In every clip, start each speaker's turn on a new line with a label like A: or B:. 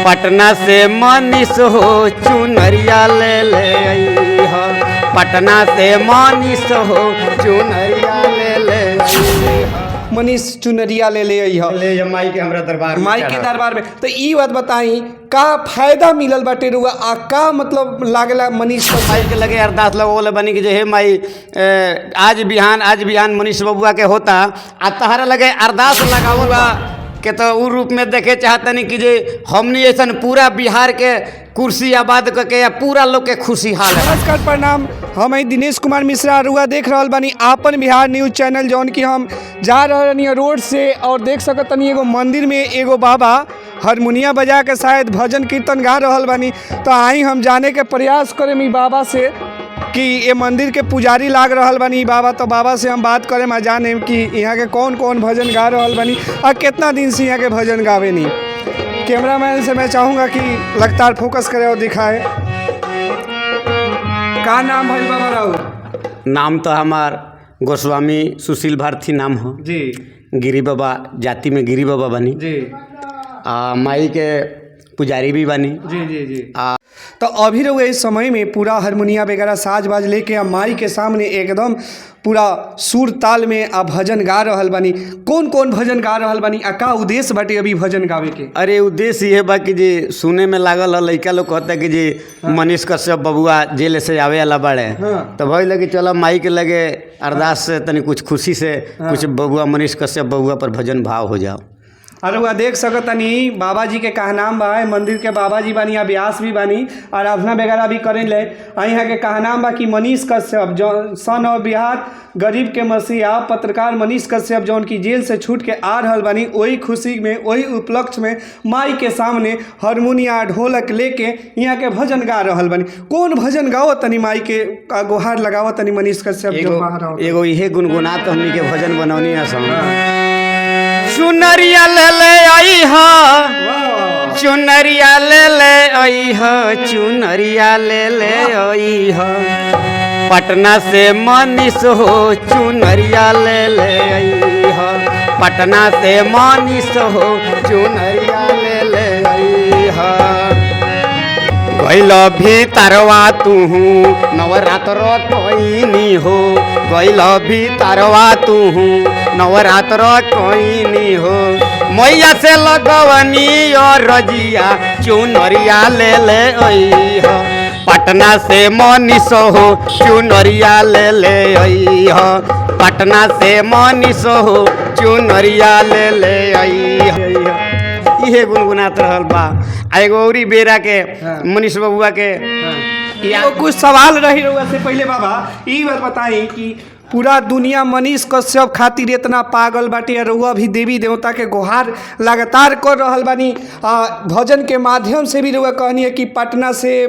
A: पटना से मनीष हो चुनरिया ले ले अइह। पटना से मनीष हो चुनरिया ले ले अइह।
B: मनीष चुनरिया ले ले अइह
A: ले माई के हमरा दरबार में
B: माई के दरबार में। तो ई बात बताई का फायदा मिलल बाटे रुआ आ का मतलब लागला मनीष
A: माई के लगे अरदास लगोले बनी कि जे हे माई आज बिहान मनीष बबुआ के होता आ तहरा लगे अरदास लगावला के तो उ रूप में देखे चाहतनी कि जे हमनी ऐसा पूरा बिहार के कुर्सी आबाद करके या पूरा लोग के खुशी हाल है।
B: नमस्कार प्रणाम, हम दिनेश कुमार मिश्रा रुआ देख रहल बानी आपन बिहार न्यूज चैनल जौन कि हम जा रहनी रोड से और देख सकतनी एगो मंदिर में एगो बाबा हारमोनिया बजा के शायद भजन कीर्तन गा रहल बानी। तो आई हम जाने के प्रयास करें ई बाबा से कि ये मंदिर के पुजारी लाग रहल बानी बाबा। तो बाबा से हम बात करें जाने कि यहाँ के कौन कौन भजन गा रहल बानी और कितना दिन से यहाँ के भजन गावे नहीं। कैमरामैन से मैं चाहूँगा कि लगातार फोकस करे और दिखाए। का नाम है बाबा राव?
A: नाम तो हमार गोस्वामी सुशील भारती नाम हो
B: जी।
A: गिरी बाबा जाति में गिरी बाबा बनी
B: जी।
A: माई के पुजारी भी बनी।
B: जी जी जी। तो अभी रहुए इस समय में पूरा हारमोनिया वगैरह साज बाज लेके आ माई के सामने एकदम पूरा सुर ताल में आ भजन गा रहल बानी। कौन कौन भजन गा रहल बानी आ का उद्देश्य बाटे अभी भजन गावे के?
A: अरे उद्देश्य ये बा कि जे सुने में लागल है लड़का लोग कहता कि जे मनीष कश्यप बबुआ जेल से आवे वाला बड़े। तो भाई लगे चलो माई के लगे अरदास से तनी कुछ खुशी से कुछ बबुआ मनीष कश्यप बबुआ पर भजन भाव हो जाओ।
B: अरे वह देख सकतनी बाबा जी के कहनाम बा, मंदिर के बाबा जी बानी, अभ्यास भी बानी, आराधना वगैरह भी करें ले। यहाँ के कहनाम बा कि मनीष कश्यप जो सन और बिहार गरीब के मसीहा पत्रकार मनीष कश्यप जौन की जेल से छूट के आ रहल बानी, वही खुशी में वही उपलक्ष्य में माई के सामने हारमोनिया ढोलक लेके यहाँ के भजन गा रहल बानी। कौन भजन गाओ तनी माई के गुहार लगाओ तनी मनीष कश्यप?
A: एगो इहे गुनगुनात हमनी के भजन बनौनी है। चुनरिया ले ले आई हा, चुनरिया ले ले आई हा, चुनरिया ले ले आई हा। पटना से मनीष हो चुनरिया ले ले आई हा। पटना से मनीष हो चुनरिया ले ले आई हा। गैल भीतरवा तुहू नवरात्र कोइनी हो, गैल भीतरवा तुहू नवरात्र कोइनी हो। मैया से लगवनी और रजिया चुनरिया ले ले अइह। पटना से मनीष हो चुनरिया ले ले अइह। पटना से मनीष हो चुनरिया ले ले अइह। इहे गुनगुनात रहल बा। एगो औरी बेरा के मनीष बबुआ के
B: कुछ सवाल रही रहुआ से पहले बाबा ई बात बताई कि पूरा दुनिया मनीष कश्यप खातिर इतना पागल बाटे, रहुआ भी देवी देवता के गुहार लगातार कर रहल बानी। भजन के माध्यम से भी रहुआ कहनी है कि पटना से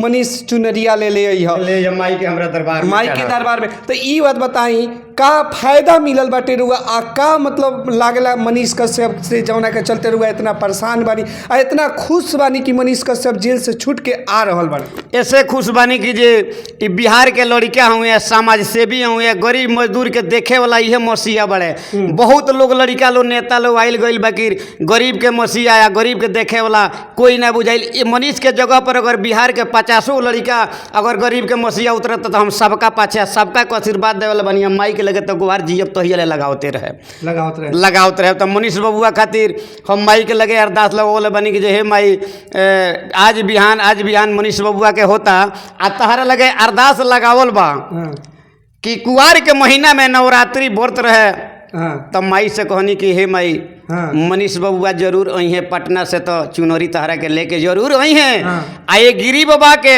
B: मनीष चुनरिया ले ले अइह
A: माई के हमरा दरबार में
B: माई के दरबार में। तो ई बात बताई का फायदा मिलल बाटे रुआ आ का मतलब लागला मनीष कश्यप से जौना के चलते रुआ इतना परेशान बानी आ इतना खुश बानी कि मनीष कश्यप जेल से छूट के आ रहल बानी?
A: ऐसे खुश बानी कि जे बिहार के लड़का हुए, समाज सेवी हुए, गरीब मजदूर के देखे वाला इहे मसीहा बड़े। बहुत लोग लड़का लोग नेता लोग आइल गइल बाकी गरीब के मसीहा या गरीब के देखे वाला कोई ना बुझाइल। ये मनीष के जगह पर अगर बिहार के 50 लड़का अगर गरीब के मसीहा उतरत तो हम सबका पाछे सबका को आशीर्वाद देवे बनी। हम माई के लगे तो गुहार जियब तो ही लगाते रहे। तो मनीष बबुआ खातिर हम माई के लगे अरदास लगोले बनी कि जे हे माई आज बिहान मनीष बबुआ के होता आ तहरा लगे अरदास लगावल बा कि कुआर के महीना में नवरात्रि व्रत रहे। तब माई से कहनी कि हे माई मनीष बबुआ जरूर आई हैं पटना से, तो चुनरी तहरा के लेके जरूर आई हैं। आए गिरी बाबा के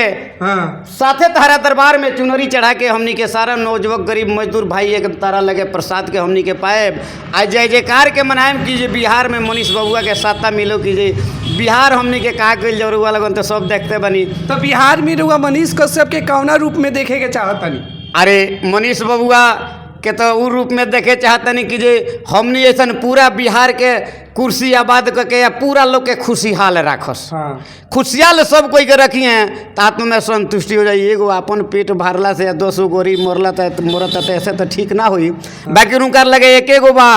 A: साथे तहरा दरबार में चुनरी चढ़ा के हमनी के सारा नौजवान गरीब मजदूर भाई एक तारा लगे प्रसाद के हमनी के पाए आज जय जयकार के मनाएम कीजिए। बिहार में मनीष बबुआ के साथा मिलो कीजिए। बिहार हमनी के कहा कल जरूर लगन तो सब देखते बनी।
B: तो बिहार में रुआ मनीष कश्यप के कौना रूप में देखे के चाहतनी?
A: अरे मनीष बबुआ के तो उ रूप में देखे चाहतनी कि जे हमनी ऐसा पूरा बिहार के कुर्सी आबाद करके या पूरा लोग के खुशहाल राखस। खुशहाल सब कोई के रखी हैं तो आत्मा में संतुष्टि हो जाए। एगो अपन पेट भरला से 200 गोरी मरला तो ऐसे तो ठीक ना हुई। बाकी उनका लगे एक एगो बा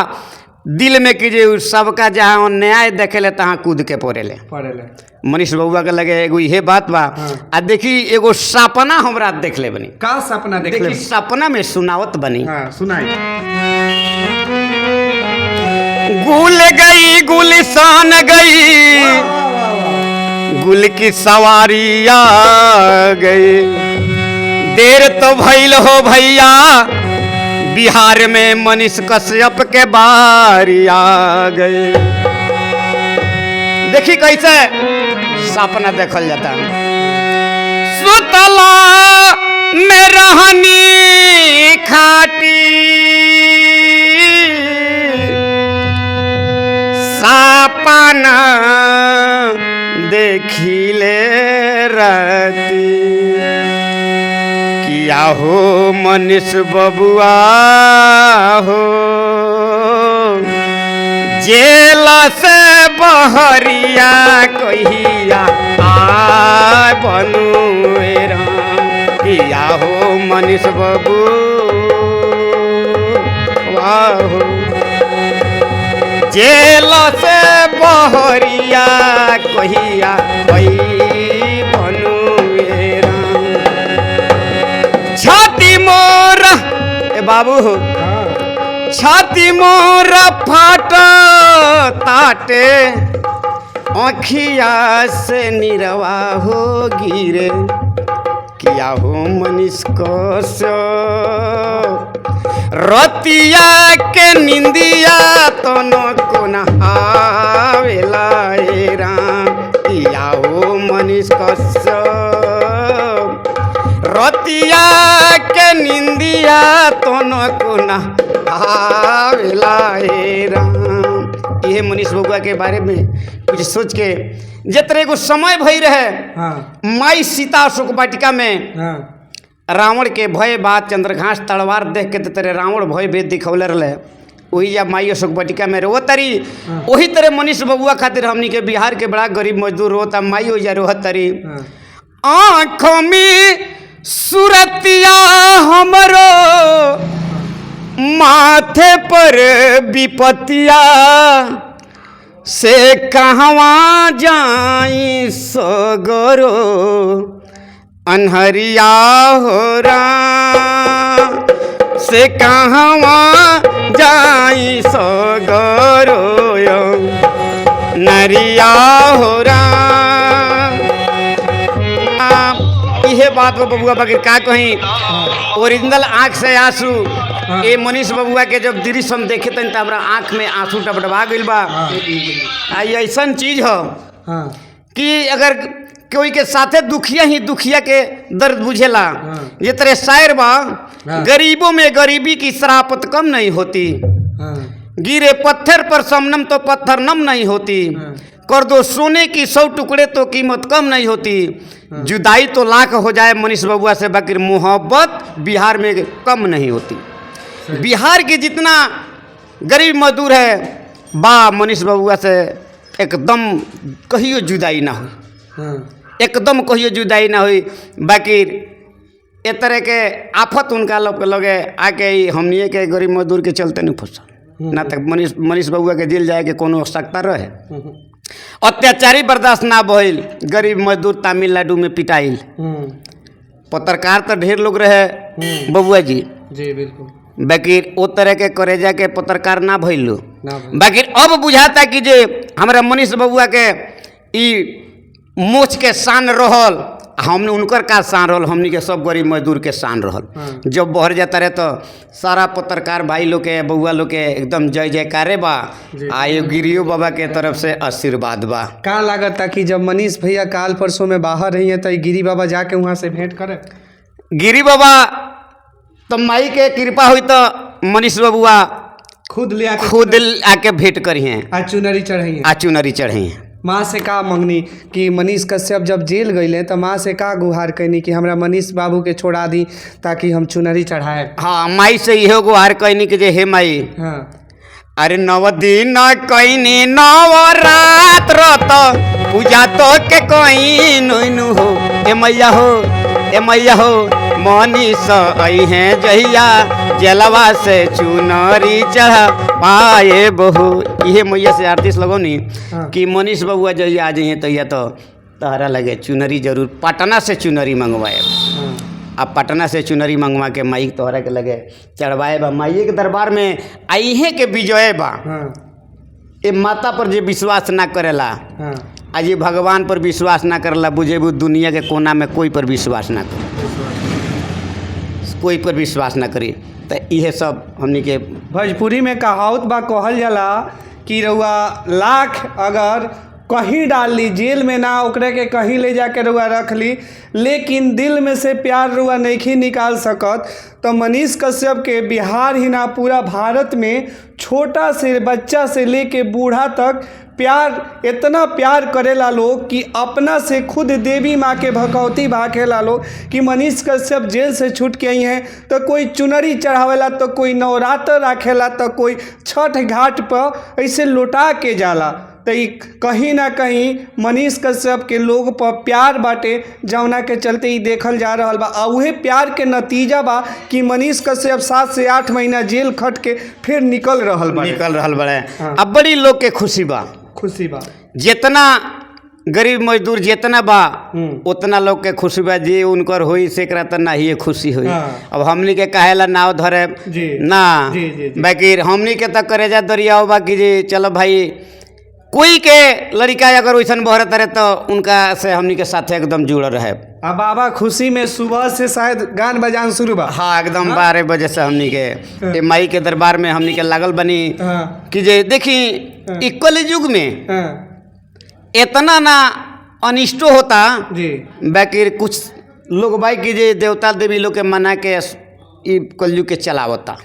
A: दिल में कीजिए सबका जहाँ न्याय देखेले तहाँ कूद के पड़ेले। मनीष बबुआ के लगे एगो इहे बात बा। आ देखी एगो सपना हमरा देख ले बनी।
B: का सपना देख ले?
A: सपना में सुनावत बनी।
B: सुनाई।
A: गुल गई गुलशान गई, गुल की सवारी आ गई, देर तो भइल हो भैया, बिहार में मनीष कश्यप के बारी आ गए। देखी कैसे सपना देखल जाता। सुतला में रहनी खाटी, सपना देखिले राती, किया हो मनीष बबुआ हो, जेल से बहरिया कहिया आ बनुएरा, किया हो मनीष बबुआ हो, जेल से बहरिया कहिया बनुएरा। छाती मोर ए बाबू हो, छाती मोर फाट ताटे, आँखिया से निरवा हो गिरे, किया हो मनीष कश्यप, रतिया के निंदिया तो को नहावेला राम, किया हो मनीष कश्यप, रतिया के निंदिया तो को नहावेला राम। ये मनीष बबुआ के बारे में कुछ सोच के जतरे को समय भई रहे। माई सीता अशोक वाटिका में रावण के भय बात चंद्रघास तलवार देख के तेरे रावण भय भेद दिखौले रहे। वही जब माई अशोक वाटिका में रो तरी, वही तरह मनीष बबुआ खातिर हमनी के बिहार के बड़ा गरीब मजदूर रोता, माई हो जा रोह तरी। आँखों में सुरतिया हमरो, माथे पर विपतिया, से कहवा जाई सगरो, अनहरिया हो राम, से कहवा जाई सगरो, नरिया हो राम। इहे बात को बबुआ बगैर का कहीं ओरिजिनल आँख से आंसू। ये मनीष बबुआ के जब दृश्य हम देखे तन हमरा आँख में आंसू टपटपा गइल बा। ऐसा चीज हो कि अगर कोई के साथे दुखिया ही दुखिया के दर्द बुझेला। ये तरह शायर बा, गरीबों में गरीबी की शराफत कम नहीं होती, गिरे पत्थर पर समनम तो पत्थर नम नहीं होती, कर दो सोने की 100 टुकड़े तो कीमत कम नहीं होती, जुदाई तो लाख हो जाए मनीष बबुआ से, बाकी मोहब्बत बिहार में कम नहीं होती। बिहार के जितना गरीब मजदूर है बा मनीष बबुआ से एकदम कहियो जुदाई ना हुई, एकदम कहियो जुदाई ना हुई। बाकी ए तरह के आफत उनका लोग लगे आके हमनिए के गरीब मजदूर के चलते नहीं फंसा ना, तक मनीष बबुआ के जेल जाए के कोनो आवश्यकता रहे। अत्याचारी बर्दाश्त ना भइल, गरीब मजदूर तमिलनाडु में पिटाइल। पत्रकार तो ढेर लोग रहे बबुआ जी
B: बिल्कुल,
A: बाकी ओ तरह के करेजा के पत्रकार ना भइलो। बाकी अब बुझाता कि जे हमारा मनीष बबुआ के ई मोच के शान रहल, हमने उनकर का शान रहल, हमनी के सब गरीब मजदूर के शान रहल। जब बहर जाता रहे तो सारा पत्रकार भाई लोग के बउआ लोग के एकदम जय जयकारे बा, आ ये गिरियो बाबा के तरफ से आशीर्वाद बा।
B: का लागत था कि जब मनीष भैया काल परसों में बाहर रही है तो गिरी बाबा जाके वहाँ से भेंट करे?
A: गिरी बाबा तो माई के कृपा हुई तो मनीष बबुआ
B: खुद
A: आके भेंट करी हैं,
B: आ चुनरी चढ़ी हैं। माँ से का मंगनी कि मनीष कश्यप जब जेल गए तो माँ से का गुहार कहनी कि हमरा मनीष बाबू के छोड़ा दी ताकि हम चुनरी चढ़ाए?
A: हाँ, माई से इहो गुहार कहनी कि जे हे माई, अरे 9 दिन कहनी 9 रात रत पूजा तो के कहीं नु हो, ए मैया हो मनीष आई हैं जहिया जलवा से चुनरी चढ़ा पाए बहू। इहे मैया से आरती लगौनी कि मनीष बबुआ जहिया आ जाइए तहिया तो तहरा लगे चुनरी जरूर पटना से चुनरी मंगवाए। अब पटना से चुनरी मंगवा के माई तोहरा के लगे चढ़वाए बा। माई के दरबार में आइहे के विजय बा। ये माता पर जो विश्वास ना करेला आज ये भगवान पर विश्वास ना करेला बुझेबू दुनिया के कोना में कोई पर विश्वास ना करे, कोई पर विश्वास ना करी। तो यह सब हमनी के
B: भोजपुरी में कहावत बा, कहल जाला कि रउआ लाख अगर कहीं डाल ली जेल में ना ओकरे के कहीं ले जाके रुआ रख ली, लेकिन दिल में से प्यार रुआ नहीं निकाल सकत। तो मनीष कश्यप के बिहार ही ना पूरा भारत में छोटा से बच्चा से लेके बूढ़ा तक प्यार इतना प्यार करेला लोग कि अपना से खुद देवी माँ के भगवती भाखेला लोग कि मनीष कश्यप जेल से छूट के आई हैं तो कोई चुनरी चढ़ावेला, तो कोई नवरात्र रखेला, तो कोई छठ घाट पर ऐसे लौटा के जाला। तो कहीं ना कहीं मनीष कश्यप के लोग पर प्यार बाटे जौना के चलते ही देखल जा रहा बा। आ उहे प्यार के नतीजा बा कि मनीष कश्यप 7 से 8 महीना जेल खट के फिर निकल रहल बड़े।
A: अब बड़ी लोग के खुशी बा जितना गरीब मजदूर जितना बा उतना लोग के खुशी बा। जे उनकर होई सेकरा त ना ही खुशी होई। अब हमनी के कहेला नाव धरे ना बाकी हमनी के त करे जा दरियाओ बा कि जी चलो भाई कोई के लड़का अगर वैसन बहरत रहे तो उनका से हमनी के साथ एकदम जुड़ रहे।
B: अब बाबा खुशी में सुबह से शायद गान बजान शुरू बा।
A: हाँ एकदम 12 बजे से हमनी के माई के दरबार में हमनी के लागल बनी कि जे देखी कल युग में इतना ना अनिष्टो होता बाकी कुछ लोग भाई कि जे देवता देवी लोग के मना के कलयुग के चलावता।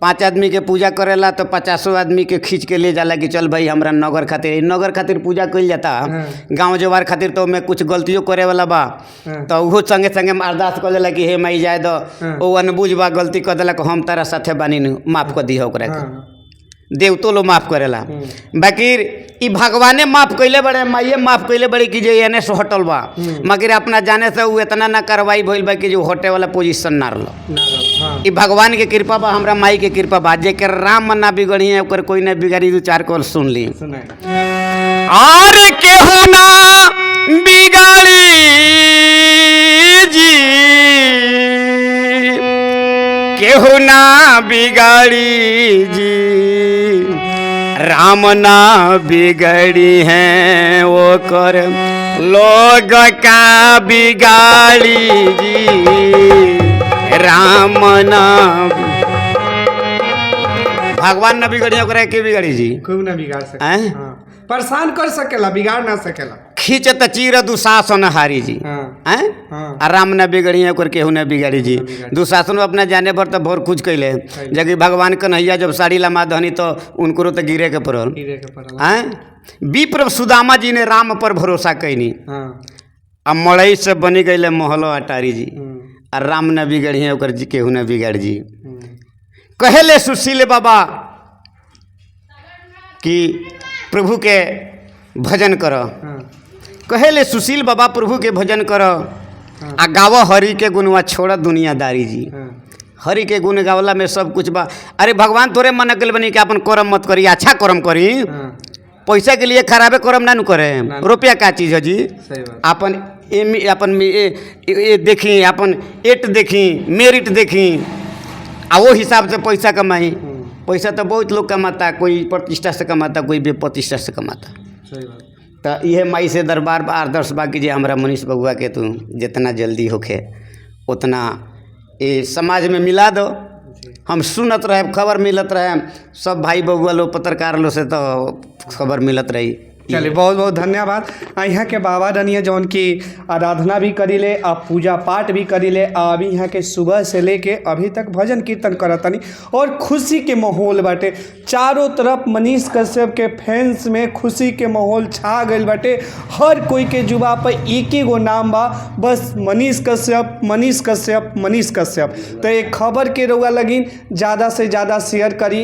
A: 5 आदमी के पूजा करेला तो 50 आदमी के खींच के ले जाला कि चल भाई हमरा नगर खातिर पूजा कइल जाता। गांव जवार खातिर तो मैं कुछ गलतियों करे वाला बा तो वो संगे संगे अरदास कर देला कि हे माई जाए दो वो अनबुझ बा गलती कर देला हम तारा साथे बानी माफ कर दिया ओकरा के। देवतो लो माफ करेला बाकी ई भगवाने माफ कैले बड़े माइये माफ कैले बड़ी कि जे एने से हटल बा मगर अपना जाने से वो इतना ना कार्रवाई भइल बा कि जो हटे वाला पोजीशन ना रहल। ई भगवान के कृपा बा, हमरा माई के कृपा बा। जेकर राम ना बिगड़ी है ओकर कोई ना बिगाड़ी। 2-4 कॉल सुन ली और केहू ना बिगाड़ी जी केहू ना बिगाड़ी जी राम ना बिगड़ी हैं वो कर लोग का बिगाड़ी जी राम ना भगवान ना बिगड़ी ओकरा के बिगाड़ी जी
B: कोई ना बिगाड़ सके। परेशान कर सकेला बिगाड़ ना सकेला।
A: खींचत चीर दुशासन हारी जी राम न बिगड़ी ओकर केहू न बिगाड़ी जी। दुशासन अपना जाने पर तो भोर कुछ कैले जबकि भगवान कन्हैया जब साड़ी लमा दहनी तो उनको तो गिरे के पड़ल। विप्र सुदामा जी ने राम पर भरोसा कैनी अब मड़ई से बनी गई महलो अटारी जी और राम न बिगड़ी ओकर जी केहू न बिगाड़ जी। कहेले सुशील बाबा कि प्रभु के भजन करो। कहेले सुशील बाबा प्रभु के भजन करो आ गाव हरि के गुणवा छोड़ दुनियादारी जी। हरि के गुण गावला में सब कुछ बा। अरे भगवान तोरे मन अकल बनी कि अपन कर्म मत करी, अच्छा कर्म करी। पैसा के लिए खराबे कर्म ना करे। रुपया का चीज है जी। अपन देखी अपन एट देखी मेरिट देखी आ वो हिसाब से पैसा कमाई। पैसा तो बहुत लोग कमाता, कोई प्रतिष्ठा से कमाता, कोई बेप्रतिष्ठा से कमाता। तो यह माई से दरबार बा आदर्श बा कि जे हमरा मनीष बबुआ के तू जितना जल्दी होखे उतना ये समाज में मिला दो। हम सुनत रहे खबर मिलत रहे सब भाई बबुआ लोग पत्रकार लोग से तो खबर मिलत रही।
B: चलिए बहुत बहुत धन्यवाद। यहाँ के बाबा रनिया जौन की आराधना भी करीले आ पूजा पाठ भी करीले। अभी यहाँ के सुबह से लेके अभी तक भजन कीर्तन करतनी और खुशी के माहौल बाटे। चारों तरफ मनीष कश्यप के फैंस में खुशी के माहौल छा गई बाटे। हर कोई के जुबा पर एक ही गो नाम बा, बस मनीष कश्यप मनीष कश्यप मनीष कश्यप। तो एक खबर के रउआ लगिन ज़्यादा से ज़्यादा शेयर करी।